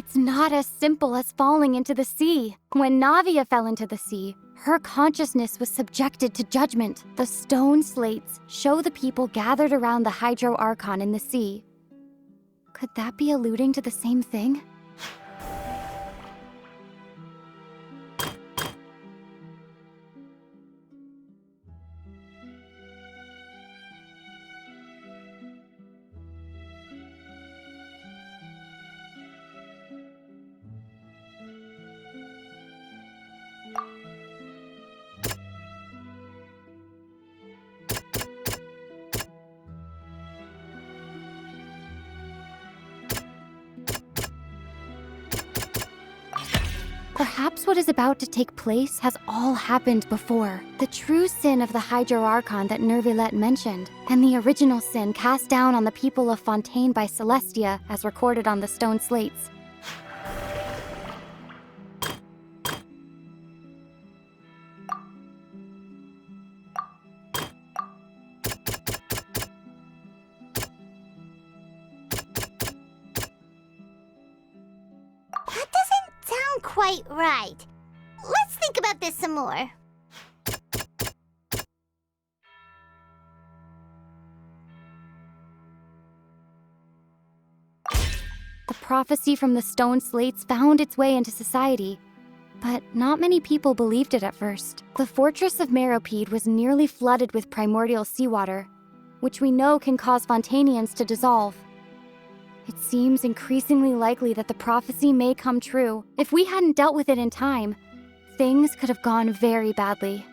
It's not as simple as falling into the sea. When Navia fell into the sea, her consciousness was subjected to judgment. The stone slates show the people gathered around the Hydro Archon in the sea. Could that be alluding to the same thing? Perhaps what is about to take place has all happened before. The true sin of the Hydro Archon that Nervilette mentioned, and the original sin cast down on the people of Fontaine by Celestia, as recorded on the stone slates. Quite right. Let's think about this some more. The prophecy from the stone slates found its way into society, but not many people believed it at first. The fortress of Meropide was nearly flooded with primordial seawater, which we know can cause Fontainians to dissolve. It seems increasingly likely that the prophecy may come true. If we hadn't dealt with it in time, things could have gone very badly.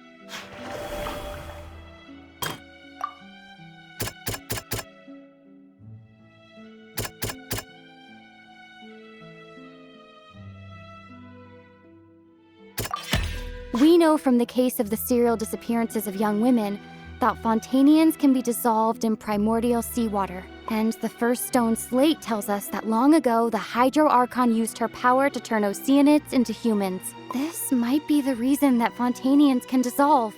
We know from the case of the serial disappearances of young women that Fontainians can be dissolved in primordial seawater. And the first stone slate tells us that long ago, the Hydro Archon used her power to turn Oceanids into humans. This might be the reason that Fontainians can dissolve.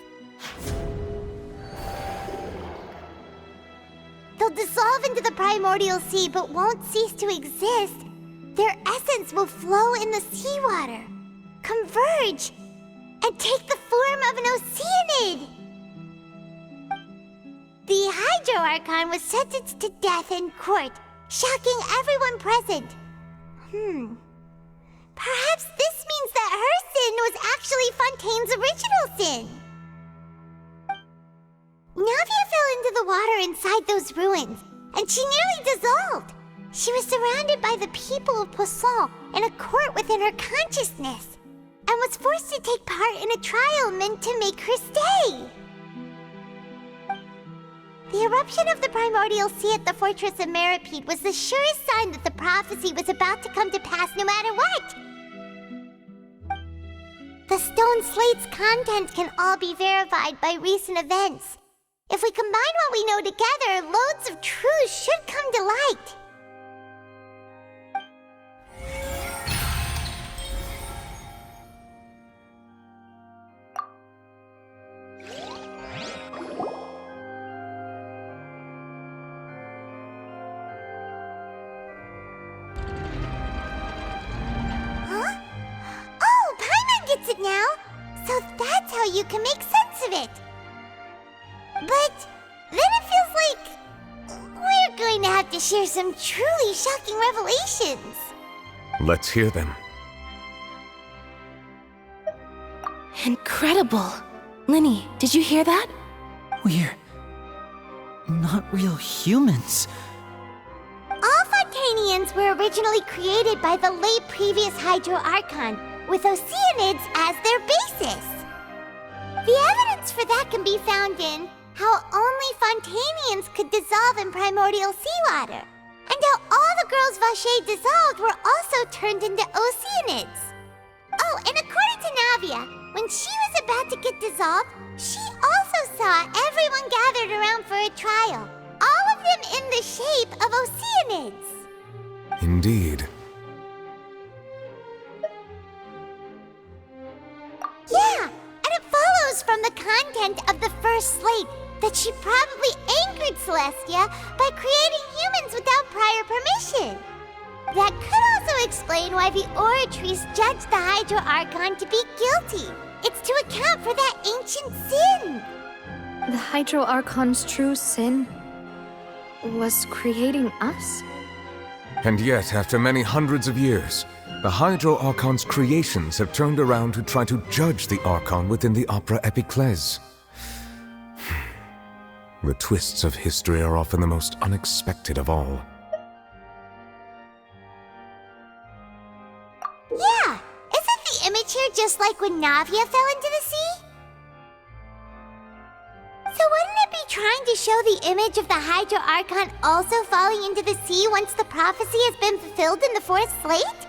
They'll dissolve into the primordial sea, but won't cease to exist. Their essence will flow in the seawater, converge, and take the form of an Oceanid. The Hydro Archon was sentenced to death in court, shocking everyone present. Perhaps this means that her sin was actually Fontaine's original sin. Navia fell into the water inside those ruins, and she nearly dissolved. She was surrounded by the people of Poisson in a court within her consciousness, and was forced to take part in a trial meant to make her stay. The eruption of the primordial sea at the fortress of Meropide was the surest sign that the prophecy was about to come to pass no matter what. The stone slate's content can all be verified by recent events. If we combine what we know together, loads of truths should come to light. It now, so that's how you can make sense of it. But then it feels like we're going to have to share some truly shocking revelations. Let's hear them. Incredible! Linny, did you hear that? We're not real humans. All Fontainians were originally created by the late previous Hydro Archon, with Oceanids as their basis. The evidence for that can be found in how only Fontainians could dissolve in primordial seawater, and how all the girls Vacher dissolved were also turned into Oceanids. Oh, and according to Navia, when she was about to get dissolved, she also saw everyone gathered around for a trial, all of them in the shape of Oceanids. Indeed. Yeah, and it follows from the content of the first slate that she probably angered Celestia by creating humans without prior permission. That could also explain why the Oratries judged the Hydro Archon to be guilty. It's to account for that ancient sin. The Hydro Archon's true sin was creating us? And yet, after many hundreds of years, the Hydro Archon's creations have turned around to try to judge the Archon within the Opera Epiclese. The twists of history are often the most unexpected of all. Yeah, isn't the image here just like when Navia fell into the sea? So wouldn't it be trying to show the image of the Hydro Archon also falling into the sea once the prophecy has been fulfilled in the fourth slate?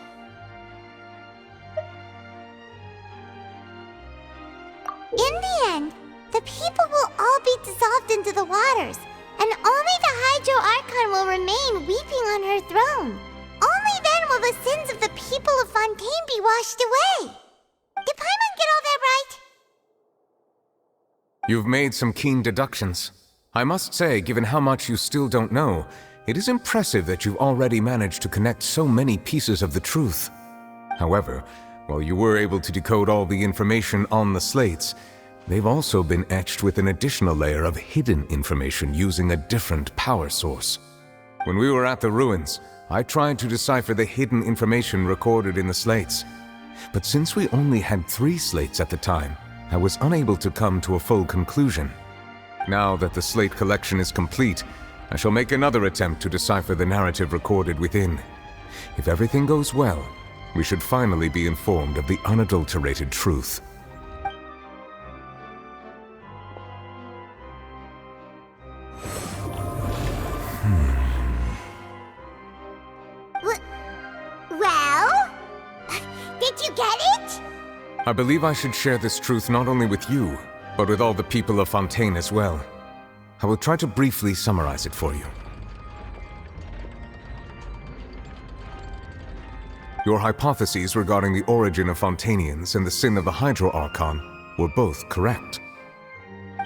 In the end, the people will all be dissolved into the waters, and only the Hydro Archon will remain weeping on her throne. Only then will the sins of the people of Fontaine be washed away. Did Paimon get all that right? You've made some keen deductions. I must say, given how much you still don't know, it is impressive that you've already managed to connect so many pieces of the truth. However, while you were able to decode all the information on the slates, they've also been etched with an additional layer of hidden information using a different power source. When we were at the ruins, I tried to decipher the hidden information recorded in the slates. But since we only had 3 slates at the time, I was unable to come to a full conclusion. Now that the slate collection is complete, I shall make another attempt to decipher the narrative recorded within. If everything goes well, we should finally be informed of the unadulterated truth. Well? Did you get it? I believe I should share this truth not only with you, but with all the people of Fontaine as well. I will try to briefly summarize it for you. Your hypotheses regarding the origin of Fontainians and the sin of the Hydro Archon were both correct.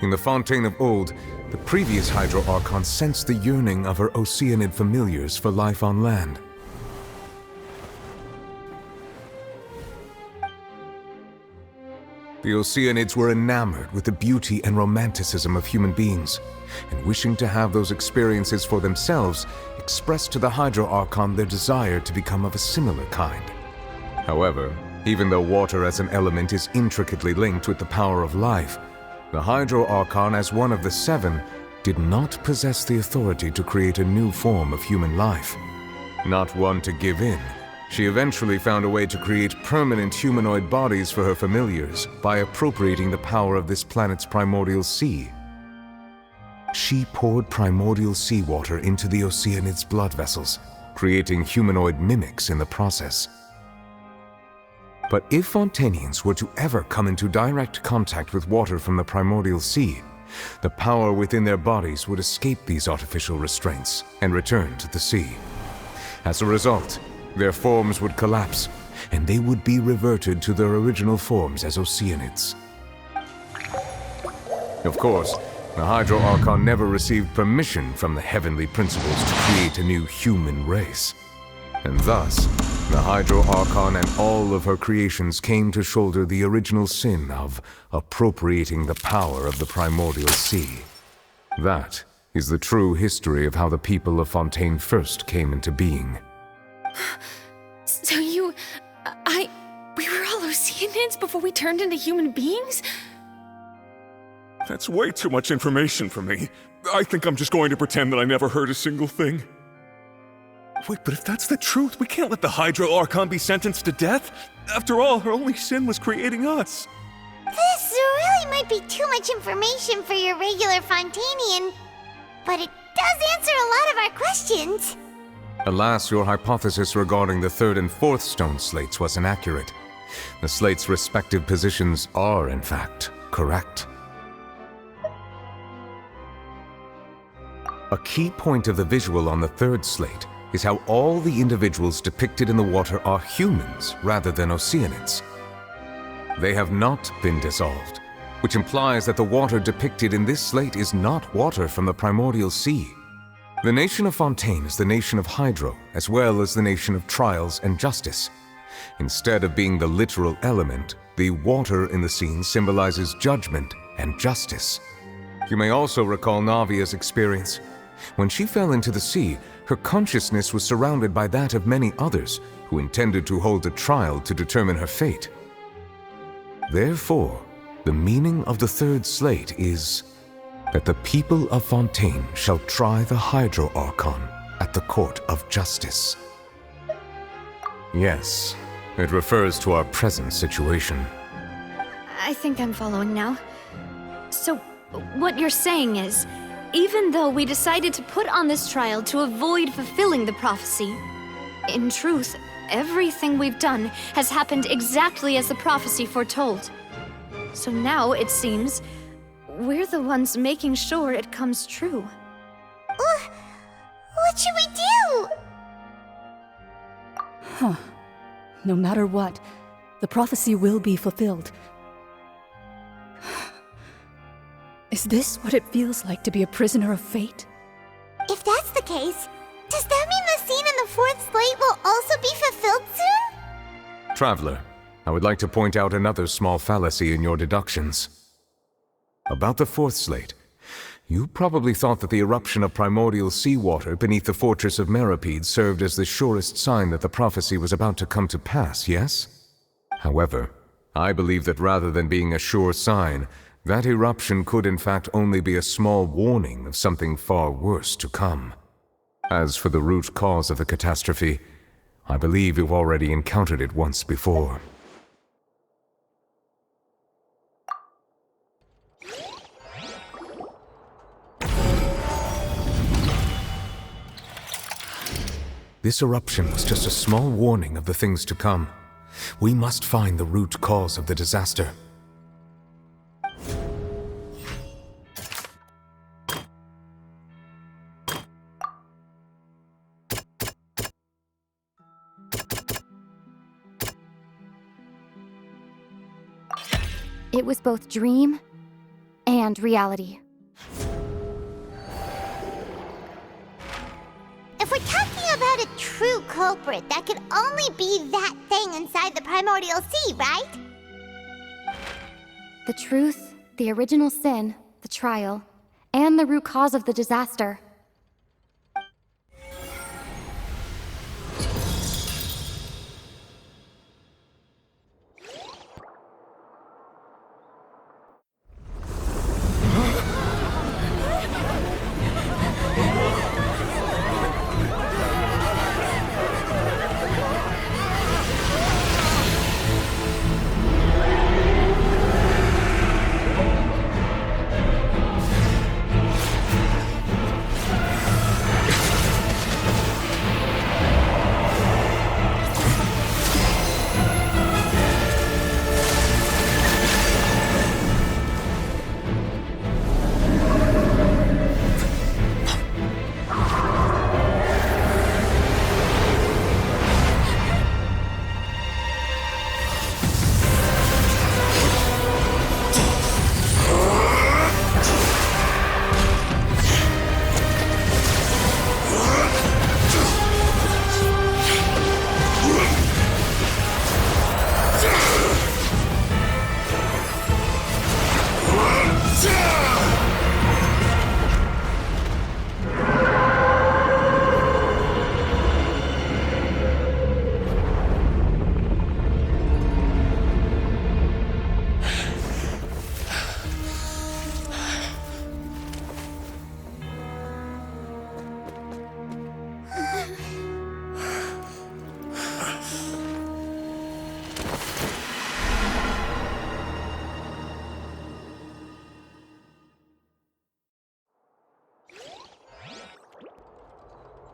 In the Fontaine of old, the previous Hydro Archon sensed the yearning of her Oceanid familiars for life on land. The Oceanids were enamored with the beauty and romanticism of human beings, and wishing to have those experiences for themselves, expressed to the Hydro Archon their desire to become of a similar kind. However, even though water as an element is intricately linked with the power of life, the Hydro Archon, as one of the 7, did not possess the authority to create a new form of human life. Not one to give in, she eventually found a way to create permanent humanoid bodies for her familiars by appropriating the power of this planet's primordial sea. She poured primordial seawater into the Oceanids' blood vessels, creating humanoid mimics in the process. But if Fontainians were to ever come into direct contact with water from the primordial sea, the power within their bodies would escape these artificial restraints and return to the sea. As a result, their forms would collapse, and they would be reverted to their original forms as Oceanids. Of course, the Hydro Archon never received permission from the heavenly principles to create a new human race. And thus, the Hydro Archon and all of her creations came to shoulder the original sin of appropriating the power of the primordial sea. That is the true history of how the people of Fontaine first came into being. So we were all Oceanids before we turned into human beings? That's way too much information for me. I think I'm just going to pretend that I never heard a single thing. Wait, but if that's the truth, we can't let the Hydro Archon be sentenced to death. After all, her only sin was creating us. This really might be too much information for your regular Fontainian, but it does answer a lot of our questions. Alas, your hypothesis regarding the 3rd and 4th stone slates was inaccurate. The slates' respective positions are, in fact, correct. A key point of the visual on the 3rd slate is how all the individuals depicted in the water are humans rather than Oceanids. They have not been dissolved, which implies that the water depicted in this slate is not water from the primordial sea. The nation of Fontaine is the nation of Hydro, as well as the nation of trials and justice. Instead of being the literal element, the water in the scene symbolizes judgment and justice. You may also recall Navia's experience. When she fell into the sea, her consciousness was surrounded by that of many others who intended to hold a trial to determine her fate. Therefore, the meaning of the third slate is that the people of Fontaine shall try the Hydro Archon at the court of justice. Yes, it refers to our present situation. I think I'm following now. So, what you're saying is, even though we decided to put on this trial to avoid fulfilling the prophecy, in truth, everything we've done has happened exactly as the prophecy foretold. So now, it seems, we're the ones making sure it comes true. What should we do? No matter what, the prophecy will be fulfilled. Is this what it feels like to be a prisoner of fate? If that's the case, does that mean the scene in the fourth slate will also be fulfilled soon? Traveler, I would like to point out another small fallacy in your deductions. About the fourth slate, you probably thought that the eruption of primordial seawater beneath the fortress of Meropide served as the surest sign that the prophecy was about to come to pass, yes? However, I believe that rather than being a sure sign, that eruption could in fact only be a small warning of something far worse to come. As for the root cause of the catastrophe, I believe you've already encountered it once before. This eruption was just a small warning of the things to come. We must find the root cause of the disaster. It was both dream and reality. If we're talking about a true culprit, that could only be that thing inside the primordial sea, right? The truth, the original sin, the trial, and the root cause of the disaster.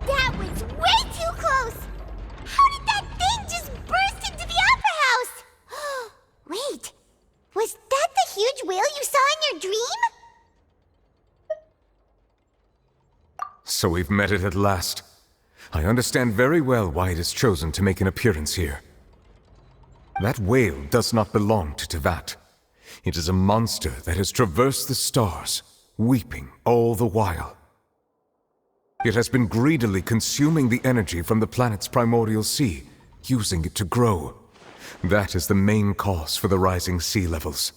That was way too close! How did that thing just burst into the Opera House? Wait, was that the huge whale you saw in your dream? So we've met it at last. I understand very well why it has chosen to make an appearance here. That whale does not belong to Tevat. It is a monster that has traversed the stars, weeping all the while. It has been greedily consuming the energy from the planet's primordial sea, using it to grow. That is the main cause for the rising sea levels.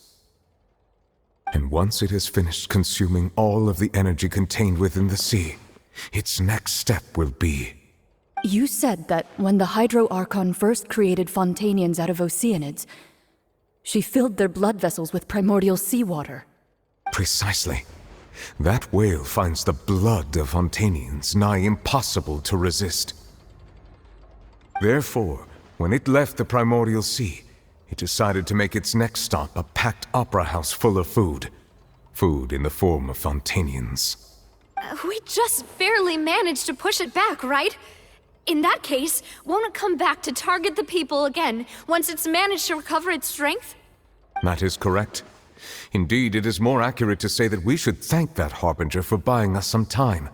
And once it has finished consuming all of the energy contained within the sea, its next step will be... You said that when the Hydro Archon first created Fontainians out of Oceanids, she filled their blood vessels with primordial seawater. Precisely. That whale finds the blood of Fontainians nigh impossible to resist. Therefore, when it left the primordial sea, it decided to make its next stop a packed opera house full of food. Food in the form of Fontainians. We just barely managed to push it back, right? In that case, won't it come back to target the people again once it's managed to recover its strength? That is correct. Indeed, it is more accurate to say that we should thank that Harbinger for buying us some time.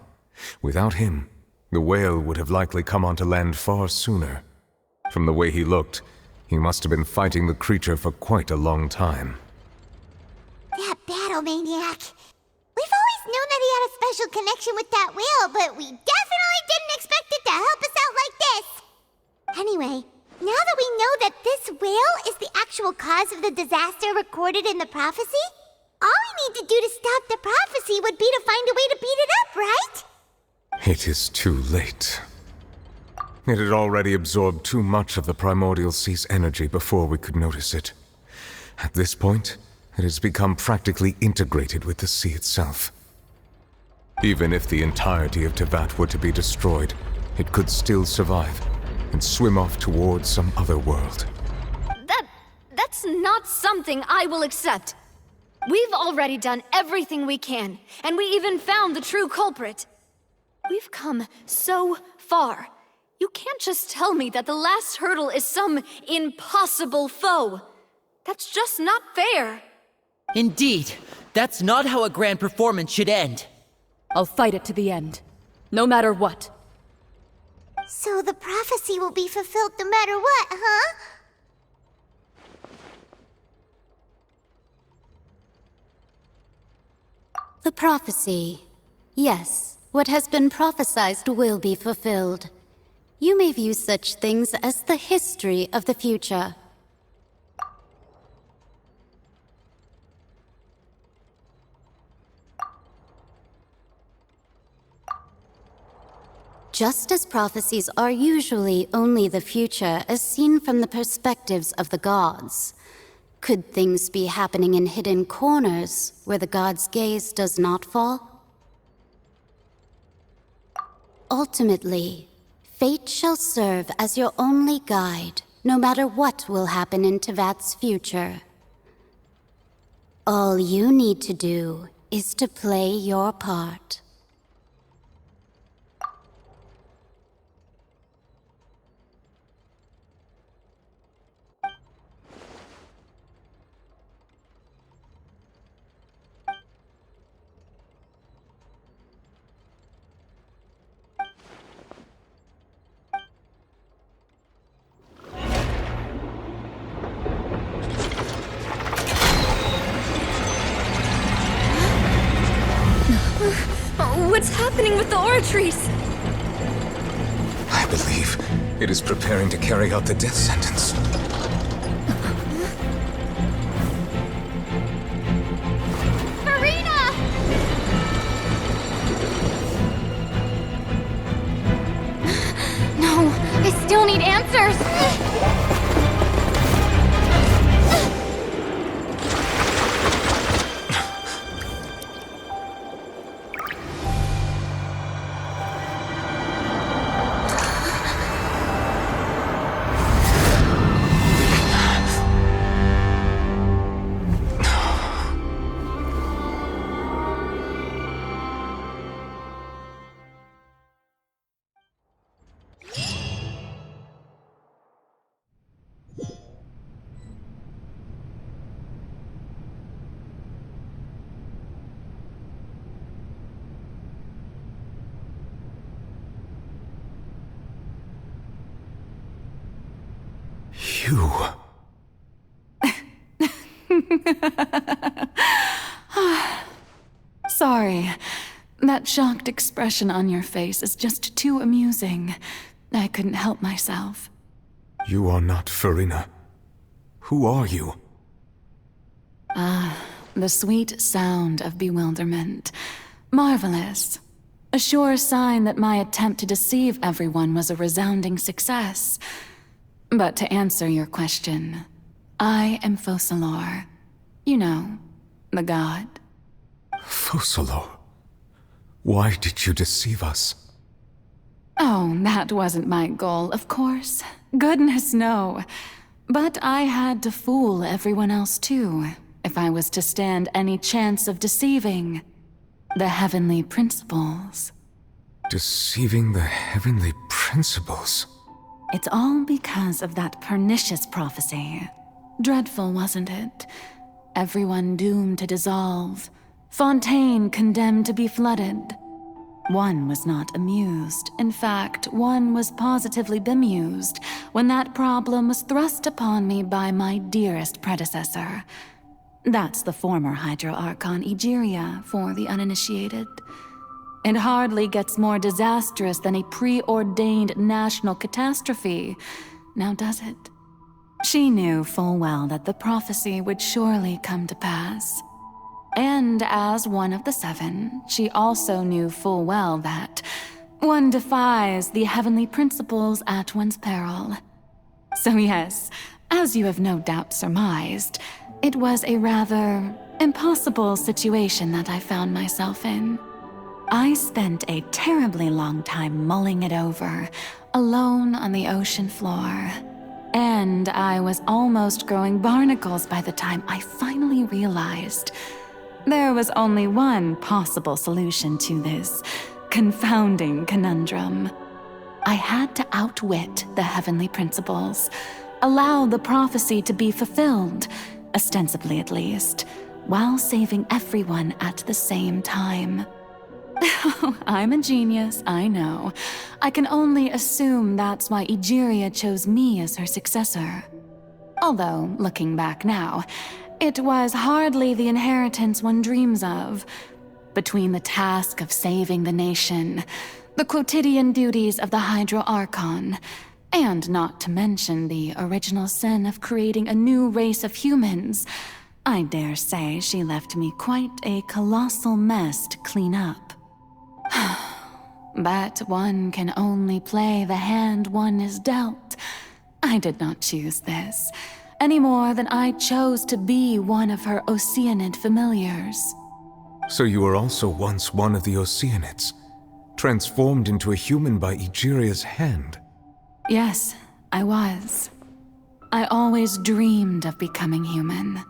Without him, the whale would have likely come onto land far sooner. From the way he looked, he must have been fighting the creature for quite a long time. That battle maniac. We've always known that he had a special connection with that whale, but we definitely didn't expect it to help us out like this. Anyway, now that we know that this whale is the actual cause of the disaster recorded in the prophecy, all we need to do to stop the prophecy would be to find a way to beat it up, right? It is too late. It had already absorbed too much of the primordial sea's energy before we could notice it. At this point, it has become practically integrated with the sea itself. Even if the entirety of Tevat were to be destroyed, it could still survive and swim off towards some other world. That's not something I will accept. We've already done everything we can, and we even found the true culprit. We've come so far. You can't just tell me that the last hurdle is some impossible foe. That's just not fair. Indeed, that's not how a grand performance should end. I'll fight it to the end, no matter what. So the prophecy will be fulfilled no matter what, huh? The prophecy. Yes, what has been prophesied will be fulfilled. You may view such things as the history of the future. Just as prophecies are usually only the future as seen from the perspectives of the gods, could things be happening in hidden corners where the gods' gaze does not fall? Ultimately, fate shall serve as your only guide, no matter what will happen in Tevat's future. All you need to do is to play your part. What's happening with the oratories? I believe it is preparing to carry out the death sentence. Marina! No, I still need answers! You... Sorry. That shocked expression on your face is just too amusing. I couldn't help myself. You are not Farina. Who are you? The sweet sound of bewilderment. Marvelous. A sure sign that my attempt to deceive everyone was a resounding success. But to answer your question, I am Focalor. You know, the god. Focalor. Why did you deceive us? Oh, that wasn't my goal, of course. Goodness, no. But I had to fool everyone else too, if I was to stand any chance of deceiving the heavenly principles. Deceiving the heavenly principles? It's all because of that pernicious prophecy. Dreadful, wasn't it? Everyone doomed to dissolve. Fontaine condemned to be flooded. One was not amused. In fact, one was positively bemused when that problem was thrust upon me by my dearest predecessor. That's the former Hydro Archon Egeria, for the uninitiated. It hardly gets more disastrous than a preordained national catastrophe, now does it? She knew full well that the prophecy would surely come to pass. And as one of the seven, she also knew full well that one defies the heavenly principles at one's peril. So yes, as you have no doubt surmised, it was a rather impossible situation that I found myself in. I spent a terribly long time mulling it over, alone on the ocean floor. And I was almost growing barnacles by the time I finally realized there was only one possible solution to this confounding conundrum. I had to outwit the heavenly principles, allow the prophecy to be fulfilled, ostensibly at least, while saving everyone at the same time. I'm a genius, I know. I can only assume that's why Egeria chose me as her successor. Although, looking back now, it was hardly the inheritance one dreams of. Between the task of saving the nation, the quotidian duties of the Hydro Archon, and not to mention the original sin of creating a new race of humans, I dare say she left me quite a colossal mess to clean up. But one can only play the hand one is dealt. I did not choose this, any more than I chose to be one of her Oceanid familiars. So you were also once one of the Oceanids, transformed into a human by Egeria's hand. Yes, I was. I always dreamed of becoming human.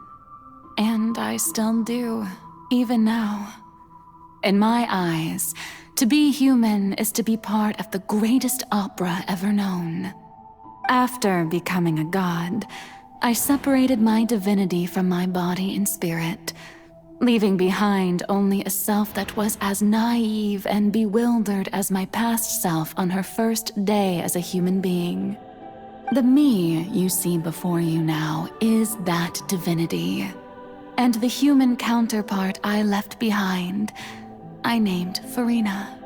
And I still do, even now. In my eyes, to be human is to be part of the greatest opera ever known. After becoming a god, I separated my divinity from my body and spirit, leaving behind only a self that was as naive and bewildered as my past self on her first day as a human being. The me you see before you now is that divinity, and the human counterpart I left behind, I named Farina.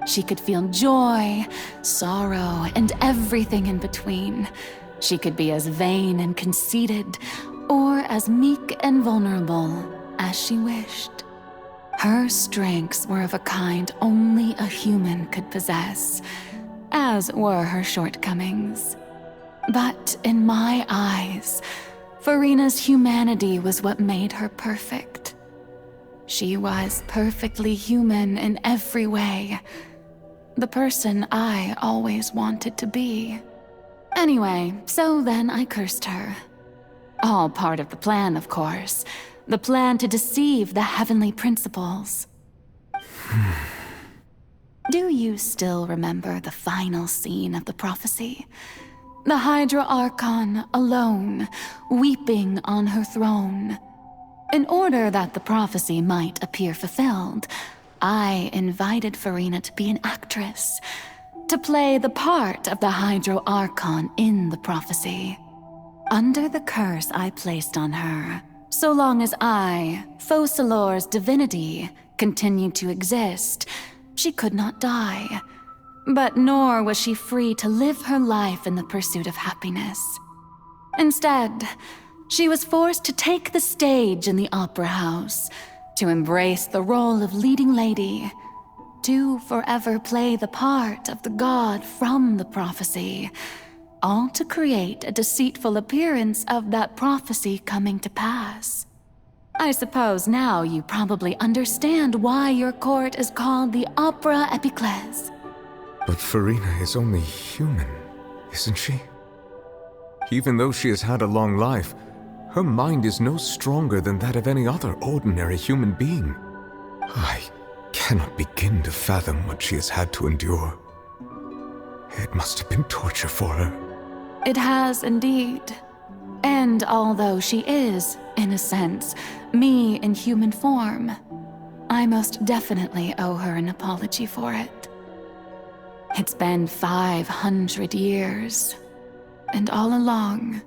She could feel joy, sorrow, and everything in between. She could be as vain and conceited, or as meek and vulnerable as she wished. Her strengths were of a kind only a human could possess, as were her shortcomings. But in my eyes, Farina's humanity was what made her perfect. She was perfectly human in every way. The person I always wanted to be. Anyway, so then I cursed her. All part of the plan, of course. The plan to deceive the heavenly principles. Do you still remember the final scene of the prophecy? The Hydro Archon alone, weeping on her throne. In order that the prophecy might appear fulfilled, I invited Farina to be an actress, to play the part of the Hydro Archon in the prophecy. Under the curse I placed on her, so long as I, Focalor's divinity, continued to exist, she could not die. But nor was she free to live her life in the pursuit of happiness. Instead, she was forced to take the stage in the opera house, to embrace the role of leading lady, to forever play the part of the god from the prophecy, all to create a deceitful appearance of that prophecy coming to pass. I suppose now you probably understand why your court is called the Opera Epiclese. But Farina is only human, isn't she? Even though she has had a long life, her mind is no stronger than that of any other ordinary human being. I cannot begin to fathom what she has had to endure. It must have been torture for her. It has indeed. And although she is, in a sense, me in human form, I most definitely owe her an apology for it. It's been 500 years, and all along,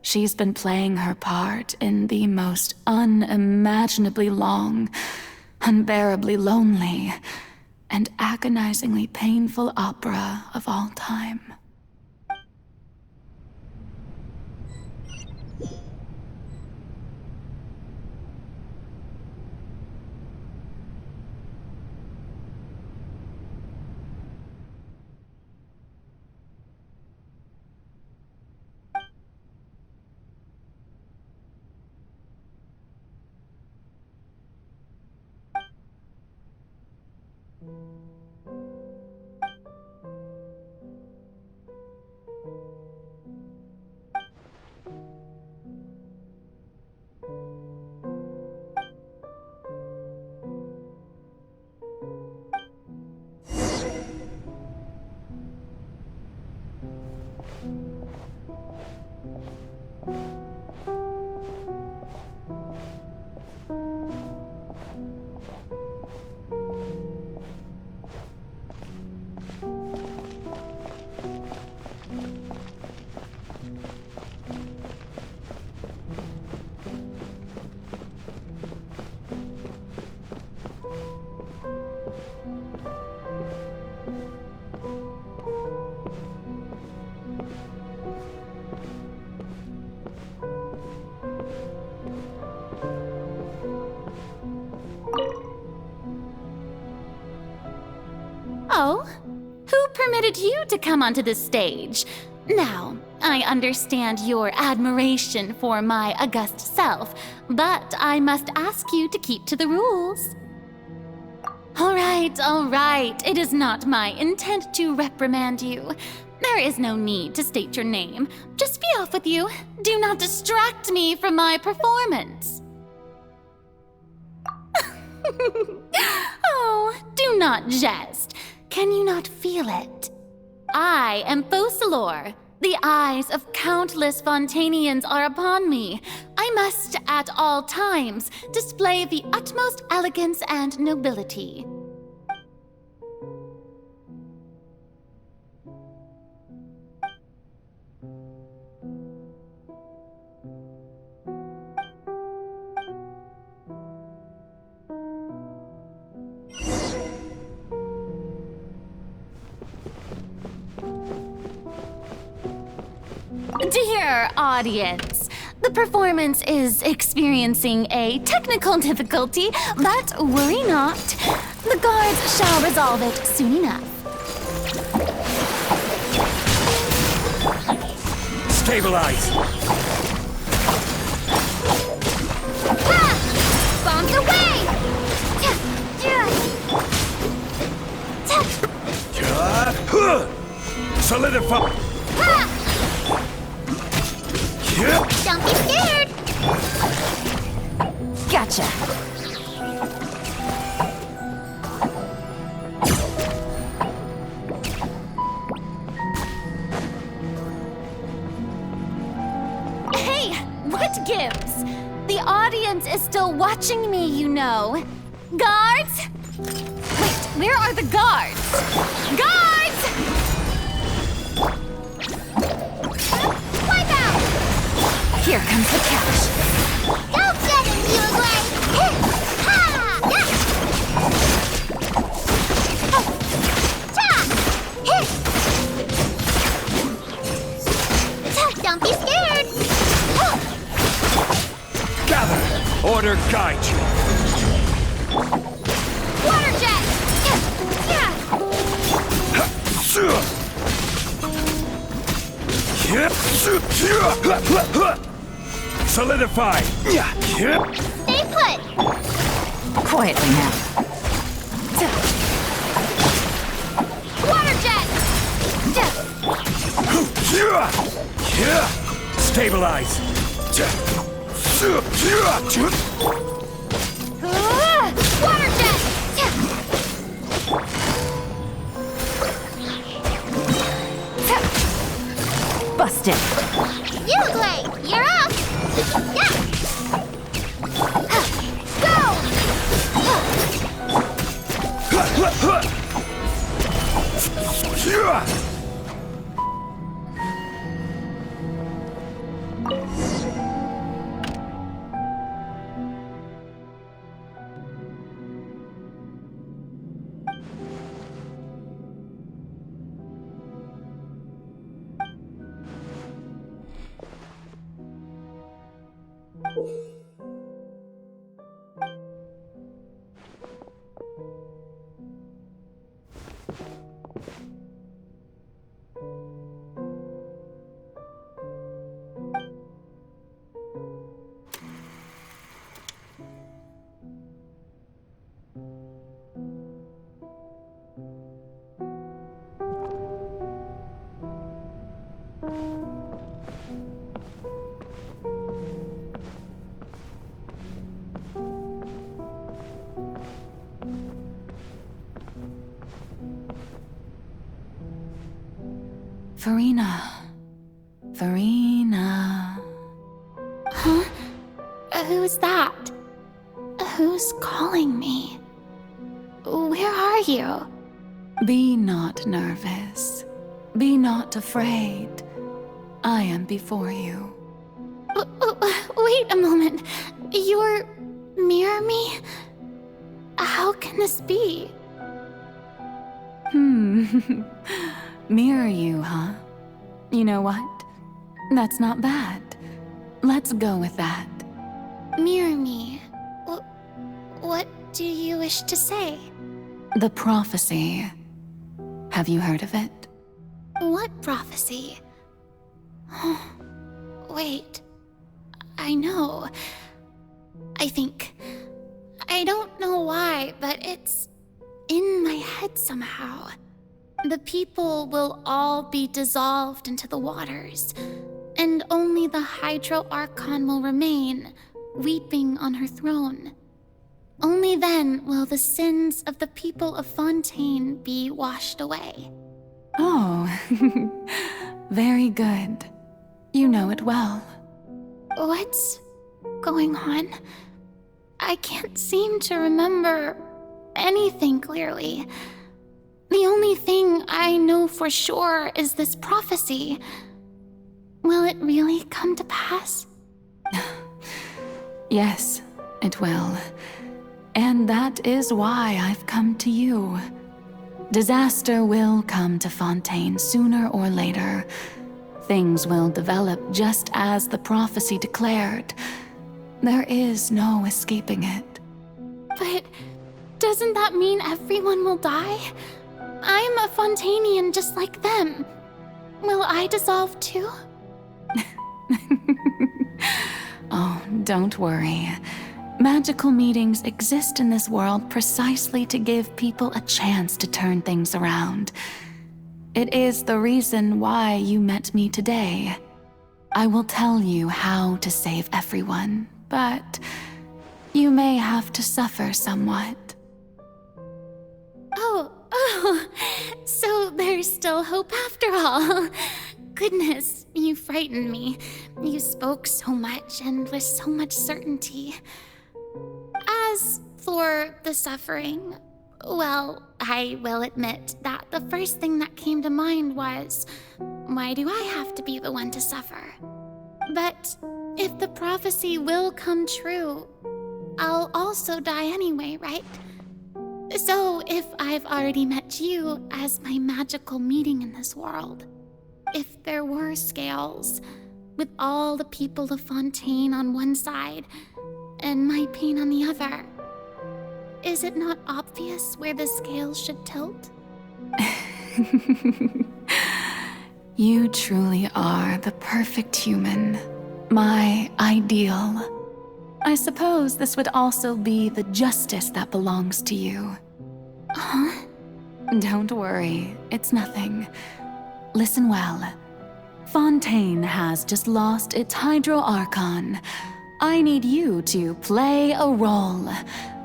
she's been playing her part in the most unimaginably long, unbearably lonely, and agonizingly painful opera of all time. Oh, who permitted you to come onto the stage? Now, I understand your admiration for my august self, but I must ask you to keep to the rules. All right. It is not my intent to reprimand you. There is no need to state your name. Just be off with you. Do not distract me from my performance. Oh, do not jest. Can you not feel it? I am Focalor. The eyes of countless Fontainians are upon me. I must, at all times, display the utmost elegance and nobility. Dear audience, the performance is experiencing a technical difficulty, but worry not. The guards shall resolve it soon enough. Stabilize! Ha! Bombs away! Solidify! Ha! Yeah. Don't be scared! Gotcha. Hey, what gives? The audience is still watching me, you know. Guards? Wait, where are the guards? Guards! Wipe out! Here comes the catch. Don't let him you away! Ha! Yeah! water guide you. Water jet! Solidify. Stay put! Quietly now. Water jet! Stabilize. Water jet! Busted. Uglay, you're up! Yeah. Go! Farina. Huh? Who's that? Who's calling me? Where are you? Be not nervous. Be not afraid. I am before you. Wait a moment. You're near me? How can this be? Mirror you, huh? You know what? That's not bad. Let's go with that. Mirror me. What do you wish to say? The prophecy. Have you heard of it? What prophecy? Wait. I know. I think. I don't know why, but it's in my head somehow. The people will all be dissolved into the waters, and only the Hydro Archon will remain, weeping on her throne. Only then will the sins of the people of Fontaine be washed away. Oh, very good. You know it well. What's going on? I can't seem to remember anything clearly. The only thing I know for sure is this prophecy. Will it really come to pass? Yes, it will. And that is why I've come to you. Disaster will come to Fontaine sooner or later. Things will develop just as the prophecy declared. There is no escaping it. But doesn't that mean everyone will die? I'm a Fontainian just like them. Will I dissolve too? Oh, don't worry. Magical meetings exist in this world precisely to give people a chance to turn things around. It is the reason why you met me today. I will tell you how to save everyone, but you may have to suffer somewhat. Oh, so there's still hope after all. Goodness, you frightened me. You spoke so much and with so much certainty. As for the suffering, well, I will admit that the first thing that came to mind was, why do I have to be the one to suffer? But if the prophecy will come true, I'll also die anyway, right? So if I've already met you as my magical meeting in this world, if there were scales, with all the people of Fontaine on one side, and my pain on the other. Is it not obvious where the scales should tilt? You truly are the perfect human, my ideal. I suppose this would also be the justice that belongs to you. Huh? Don't worry, it's nothing. Listen well. Fontaine has just lost its Hydro Archon. I need you to play a role,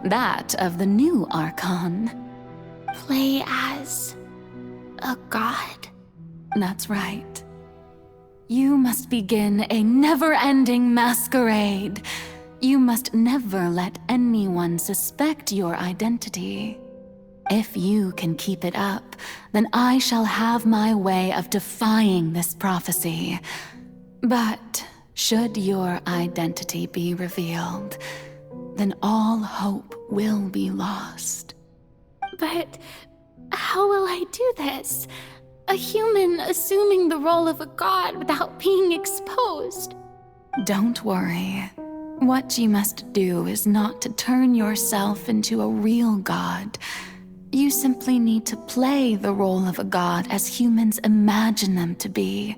that of the new Archon. Play as a god? That's right. You must begin a never-ending masquerade. You must never let anyone suspect your identity. If you can keep it up, then I shall have my way of defying this prophecy. But should your identity be revealed, then all hope will be lost. But how will I do this? A human assuming the role of a god without being exposed. Don't worry. What you must do is not to turn yourself into a real god. You simply need to play the role of a god as humans imagine them to be.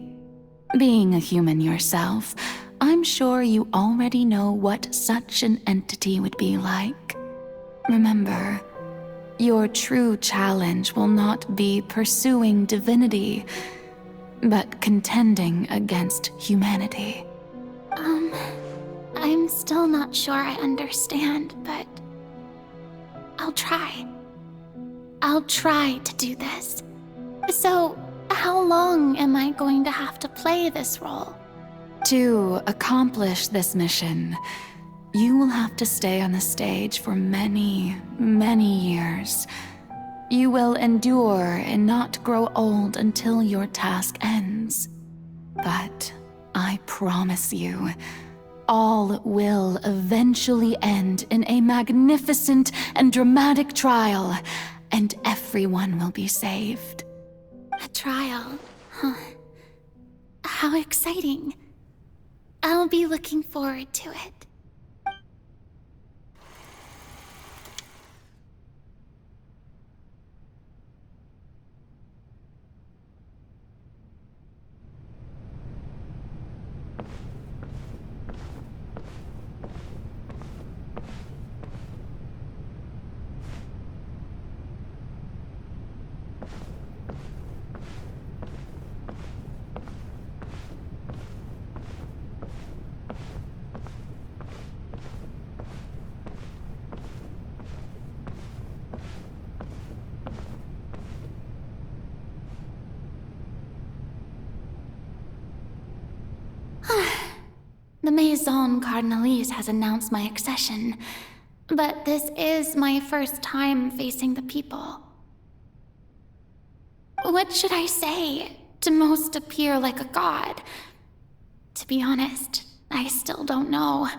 Being a human yourself, I'm sure you already know what such an entity would be like. Remember, your true challenge will not be pursuing divinity, but contending against humanity. I'm still not sure I understand, but I'll try. I'll try to do this. So, how long am I going to have to play this role? To accomplish this mission, you will have to stay on the stage for many, many years. You will endure and not grow old until your task ends. But I promise you, all will eventually end in a magnificent and dramatic trial, and everyone will be saved. A trial, huh? How exciting. I'll be looking forward to it. The Maison Cardinalise has announced my accession, but this is my first time facing the people. What should I say to most appear like a god? To be honest, I still don't know.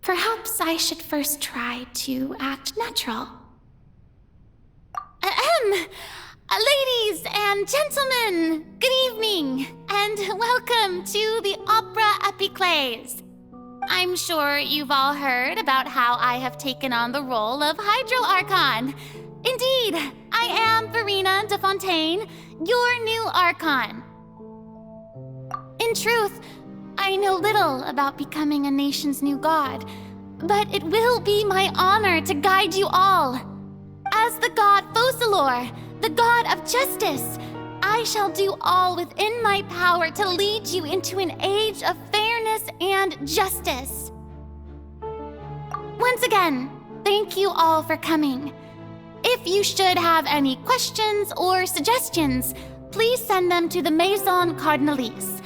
Perhaps I should first try to act natural. Ladies and gentlemen, good evening, and welcome to the Opera Epiclese. I'm sure you've all heard about how I have taken on the role of Hydro Archon. Indeed, I am Verena de Fontaine, your new Archon. In truth, I know little about becoming a nation's new god, but it will be my honor to guide you all. As the god Focalor, the god of justice, I shall do all within my power to lead you into an age of fairness and justice. Once again, thank you all for coming. If you should have any questions or suggestions, please send them to the Maison Cardinalise.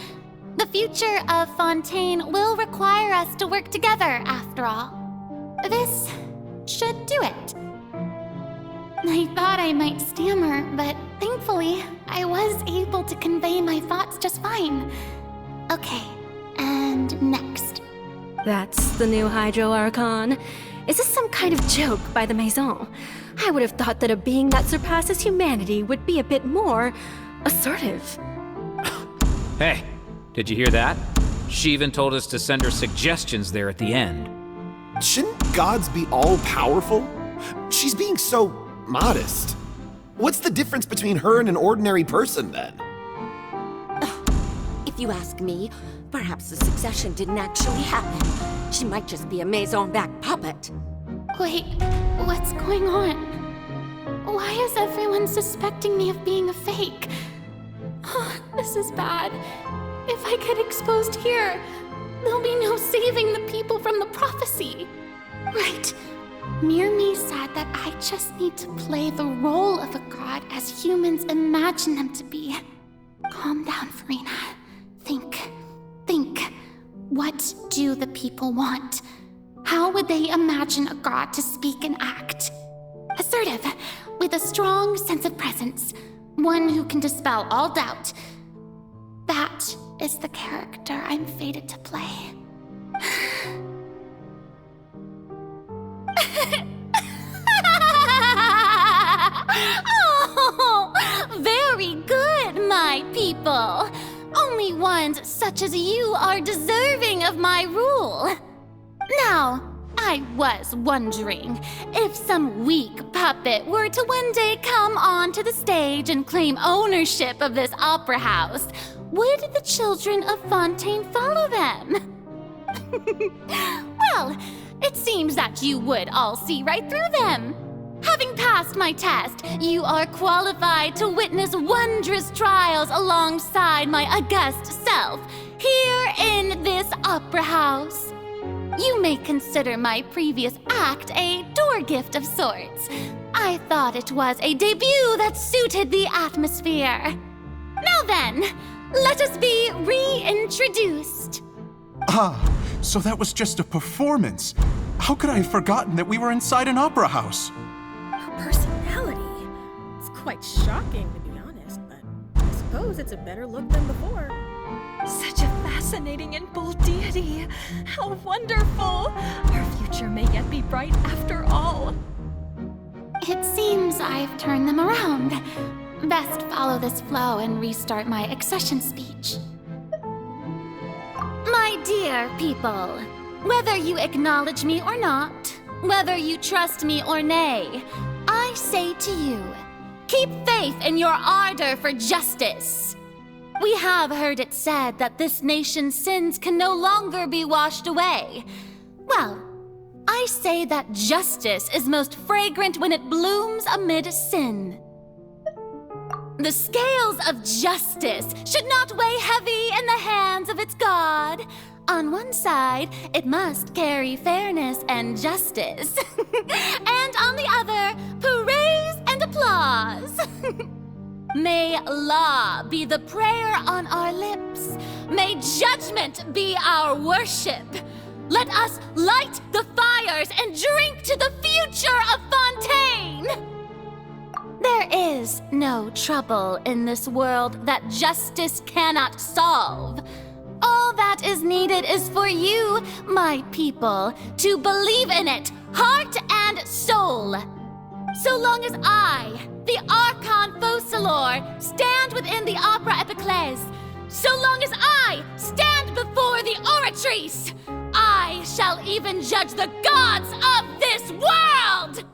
The future of Fontaine will require us to work together, after all. This should do it. I thought I might stammer, but thankfully, I was able to convey my thoughts just fine. Okay, and next. That's the new Hydro Archon. Is this some kind of joke by the Maison? I would have thought that a being that surpasses humanity would be a bit more assertive. Hey, did you hear that? She even told us to send her suggestions there at the end. Shouldn't gods be all-powerful? She's being so modest. What's the difference between her and an ordinary person, then? If you ask me, perhaps the succession didn't actually happen. She might just be a Maison-back puppet. Wait, what's going on? Why is everyone suspecting me of being a fake? Oh, this is bad. If I get exposed here, there'll be no saving the people from the prophecy. Right. Mirmi said that I just need to play the role of a god as humans imagine them to be. Calm down, Farina. Think. What do the people want? How would they imagine a god to speak and act? Assertive, with a strong sense of presence. One who can dispel all doubt. That is the character I'm fated to play. Oh, very good, my people. Only ones such as you are deserving of my rule. Now, I was wondering if some weak puppet were to one day come onto the stage and claim ownership of this opera house, would the children of Fontaine follow them? Well, it seems that you would all see right through them. Having passed my test, you are qualified to witness wondrous trials alongside my august self, here in this opera house. You may consider my previous act a door gift of sorts. I thought it was a debut that suited the atmosphere. Now then, let us be reintroduced. Ah, so that was just a performance. How could I have forgotten that we were inside an opera house? Her personality. It's quite shocking, to be honest, but I suppose it's a better look than before. Such a fascinating and bold deity. How wonderful! Our future may yet be bright after all. It seems I've turned them around. Best follow this flow and restart my accession speech. My dear people, whether you acknowledge me or not, whether you trust me or nay, I say to you, keep faith in your ardor for justice. We have heard it said that this nation's sins can no longer be washed away. Well, I say that justice is most fragrant when it blooms amid sin. The scales of justice should not weigh heavy in the hands of its God. On one side, it must carry fairness and justice. And on the other, praise and applause. May law be the prayer on our lips. May judgment be our worship. Let us light the fires and drink to the future of Fontaine. There is no trouble in this world that justice cannot solve. All that is needed is for you, my people, to believe in it, heart and soul. So long as I, the Archon Focalor, stand within the Opera Epiclese, so long as I stand before the Oratrice, I shall even judge the gods of this world!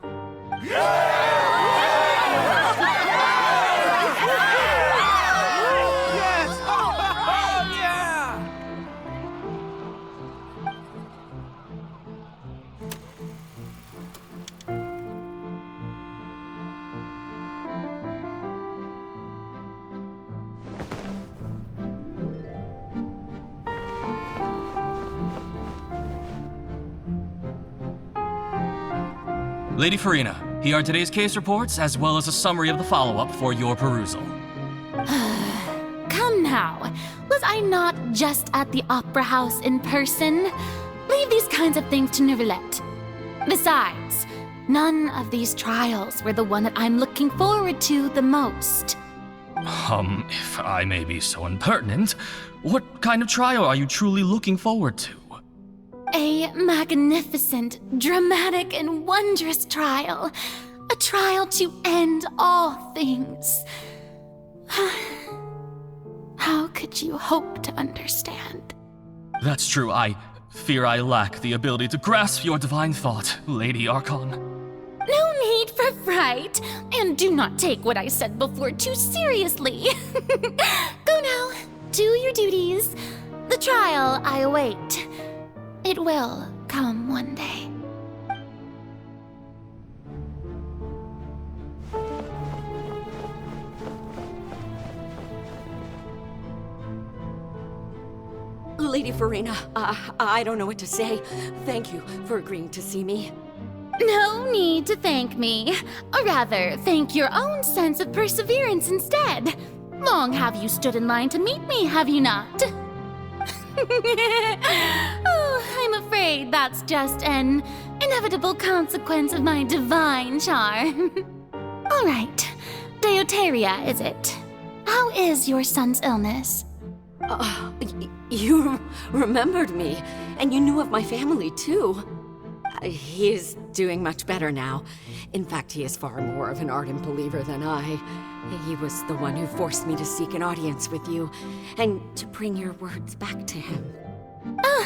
Lady Farina, here are today's case reports, as well as a summary of the follow-up for your perusal. Come now, was I not just at the Opera House in person? Leave these kinds of things to Neuvillette. Besides, none of these trials were the one that I'm looking forward to the most. If I may be so impertinent, what kind of trial are you truly looking forward to? A magnificent, dramatic, and wondrous trial. A trial to end all things. How could you hope to understand? That's true, I Fear I lack the ability to grasp your divine thought, Lady Archon. No need for fright, and do not take what I said before too seriously. Go now, do your duties. The trial I await. It will come one day. Lady Farina, I don't know what to say. Thank you for agreeing to see me. No need to thank me. Or rather, thank your own sense of perseverance instead. Long have you stood in line to meet me, have you not? Oh, I'm afraid that's just an inevitable consequence of my divine charm. All right, Deoteria, is it? How is your son's illness? You remembered me, and you knew of my family, too. He is doing much better now. In fact, he is far more of an ardent believer than I. He was the one who forced me to seek an audience with you, and to bring your words back to him. Oh,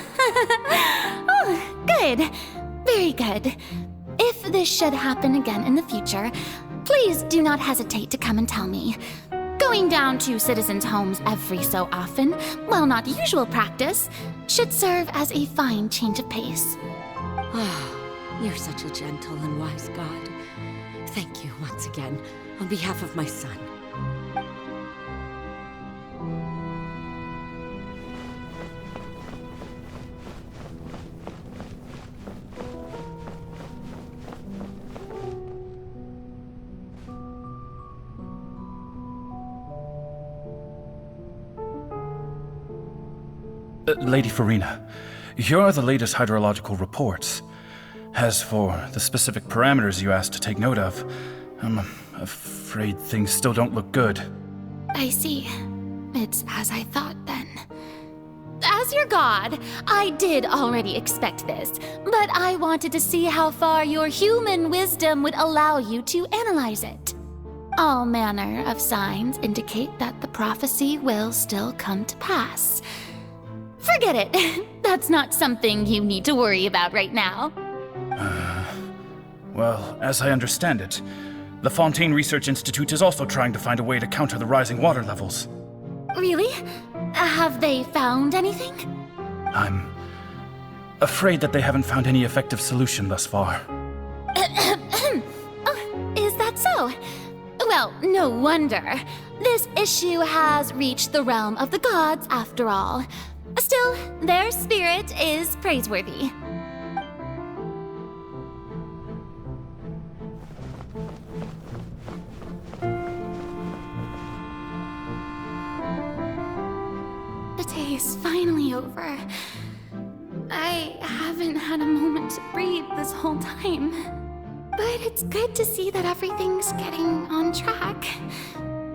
good. Very good. If this should happen again in the future, please do not hesitate to come and tell me. Going down to citizens' homes every so often, while not usual practice, should serve as a fine change of pace. You're such a gentle and wise god. Thank you once again, on behalf of my son. Lady Farina, here are the latest hydrological reports. As for the specific parameters you asked to take note of, I'm afraid things still don't look good. I see. It's as I thought then. As your god, I did already expect this, but I wanted to see how far your human wisdom would allow you to analyze it. All manner of signs indicate that the prophecy will still come to pass. Forget it. That's not something you need to worry about right now. Well, as I understand it, the Fontaine Research Institute is also trying to find a way to counter the rising water levels. Really? Have they found anything? I'm afraid that they haven't found any effective solution thus far. Oh, is that so? Well, no wonder. This issue has reached the realm of the gods, after all. Still, their spirit is praiseworthy. The day is finally over. I haven't had a moment to breathe this whole time. But it's good to see that everything's getting on track.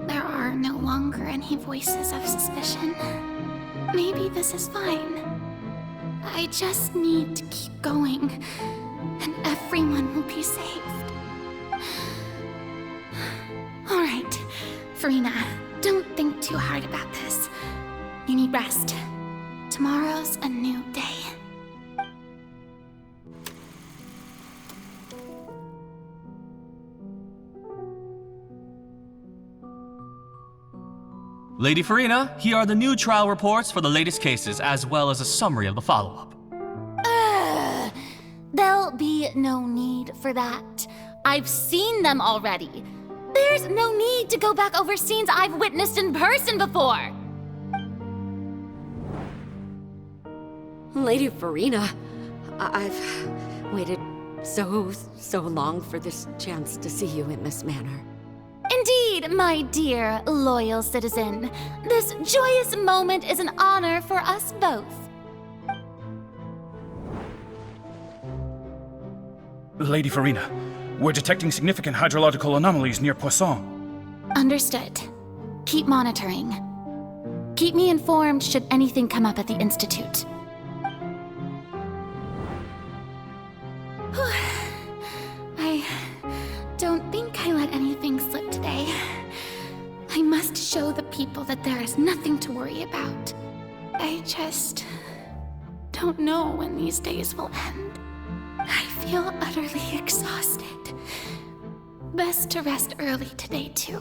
There are no longer any voices of suspicion. Maybe this is fine. I just need to keep going, and everyone will be saved. All right, Farina, don't think too hard about this. You need rest. Tomorrow's a new day. Lady Farina, here are the new trial reports for the latest cases, as well as a summary of the follow-up. There'll be no need for that. I've seen them already. There's no need to go back over scenes I've witnessed in person before. Lady Farina, I've waited so long for this chance to see you in this manner. Indeed, my dear, loyal citizen. This joyous moment is an honor for us both. Lady Farina, we're detecting significant hydrological anomalies near Poisson. Understood. Keep monitoring. Keep me informed should anything come up at the Institute. I don't think I let anything slip today. I must show the people that there is nothing to worry about. I just don't know when these days will end. I feel utterly exhausted. Best to rest early today, too.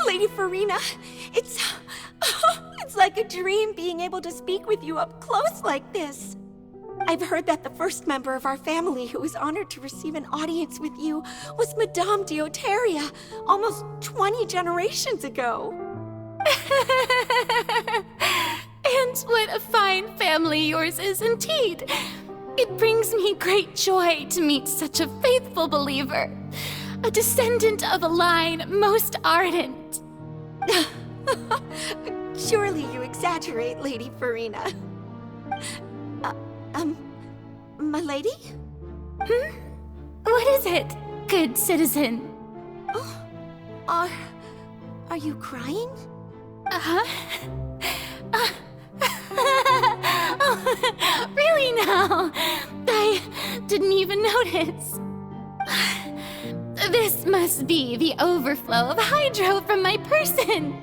Lady Farina, it's like a dream being able to speak with you up close like this. I've heard that the first member of our family who was honored to receive an audience with you was Madame Dioteria, almost 20 generations ago. And what a fine family yours is indeed. It brings me great joy to meet such a faithful believer. A descendant of a line most ardent. Surely you exaggerate, Lady Farina. My lady? What is it, good citizen? Oh, are you crying? Oh, really now? I didn't even notice. This must be the overflow of hydro from my person.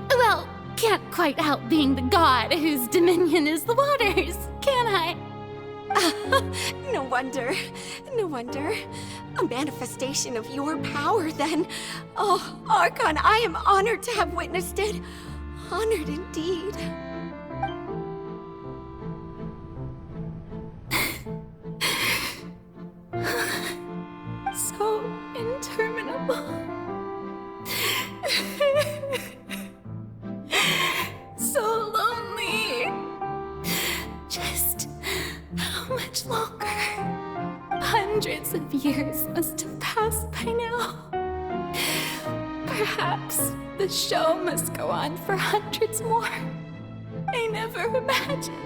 Well, can't quite help being the god whose dominion is the waters, can I? No wonder. No wonder. A manifestation of your power, then. Oh, Archon, I am honored to have witnessed it. Honored indeed. So interminable. So lonely. Just how much longer? Hundreds of years must have passed by now. Perhaps the show must go on for hundreds more. I never imagined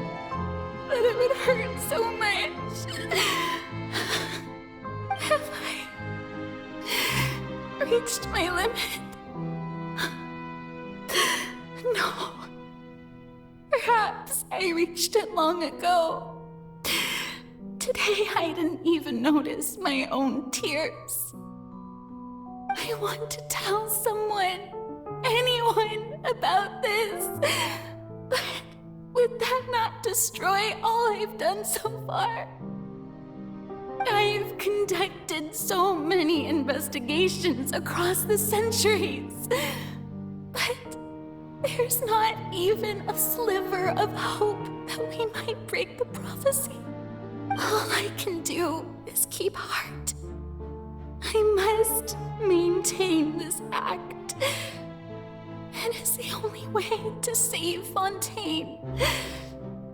that it would hurt so much. Have I reached my limit? No. Perhaps I reached it long ago. Today I didn't even notice my own tears. I want to tell someone, anyone, about this. But would that not destroy all I've done so far? I've conducted so many investigations across the centuries, but there's not even a sliver of hope that we might break the prophecy. All I can do is keep heart. I must maintain this act. It is the only way to save Fontaine.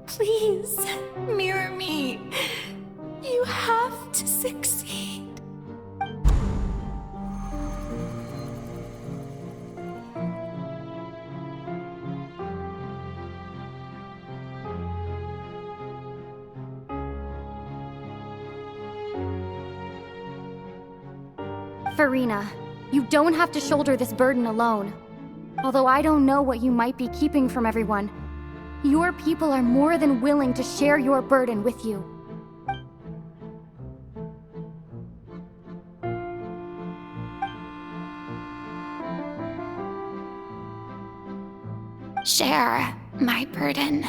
Please, mirror me. You have to succeed. Farina, you don't have to shoulder this burden alone. Although I don't know what you might be keeping from everyone, your people are more than willing to share your burden with you. Share my burden.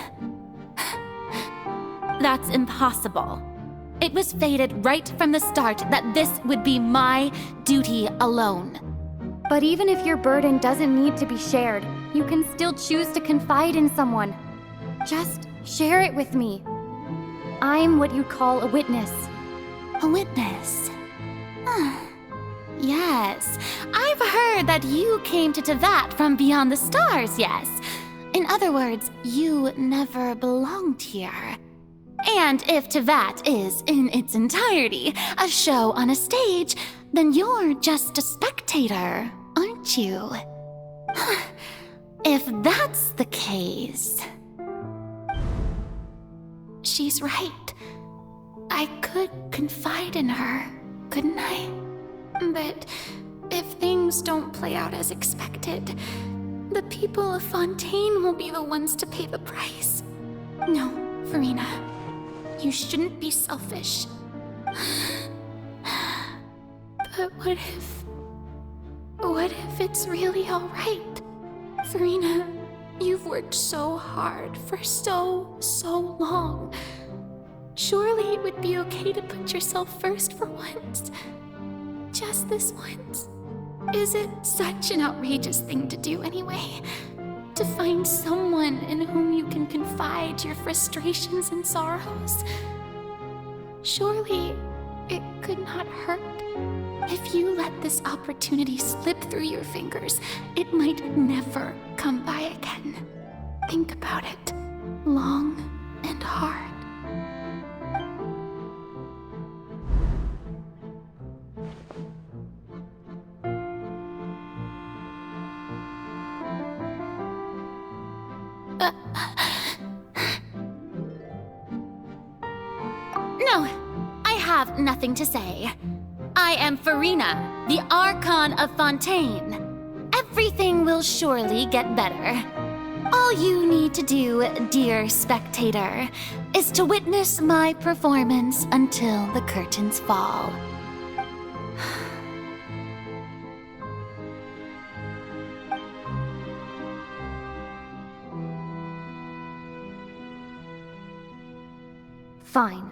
That's impossible. It was fated right from the start that this would be my duty alone. But even if your burden doesn't need to be shared, you can still choose to confide in someone. Just share it with me. I'm what you'd call a witness. A witness? Yes, I've heard that you came to Tevat from beyond the stars, yes. In other words, you never belonged here. And if Tevat is, in its entirety, a show on a stage, then you're just a spectator, aren't you? If that's the case... She's right. I could confide in her, couldn't I? But if things don't play out as expected, the people of Fontaine will be the ones to pay the price. No, Farina, you shouldn't be selfish. But what if it's really all right? Farina, you've worked so hard for so long. Surely it would be okay to put yourself first for once. Just this once. Is it such an outrageous thing to do anyway? To find someone in whom you can confide your frustrations and sorrows? Surely it could not hurt. If you let this opportunity slip through your fingers, it might never come by again. Think about it long and hard. No, I have nothing to say. I am Farina, the Archon of Fontaine. Everything will surely get better. All you need to do, dear spectator, is to witness my performance until the curtains fall. Fine.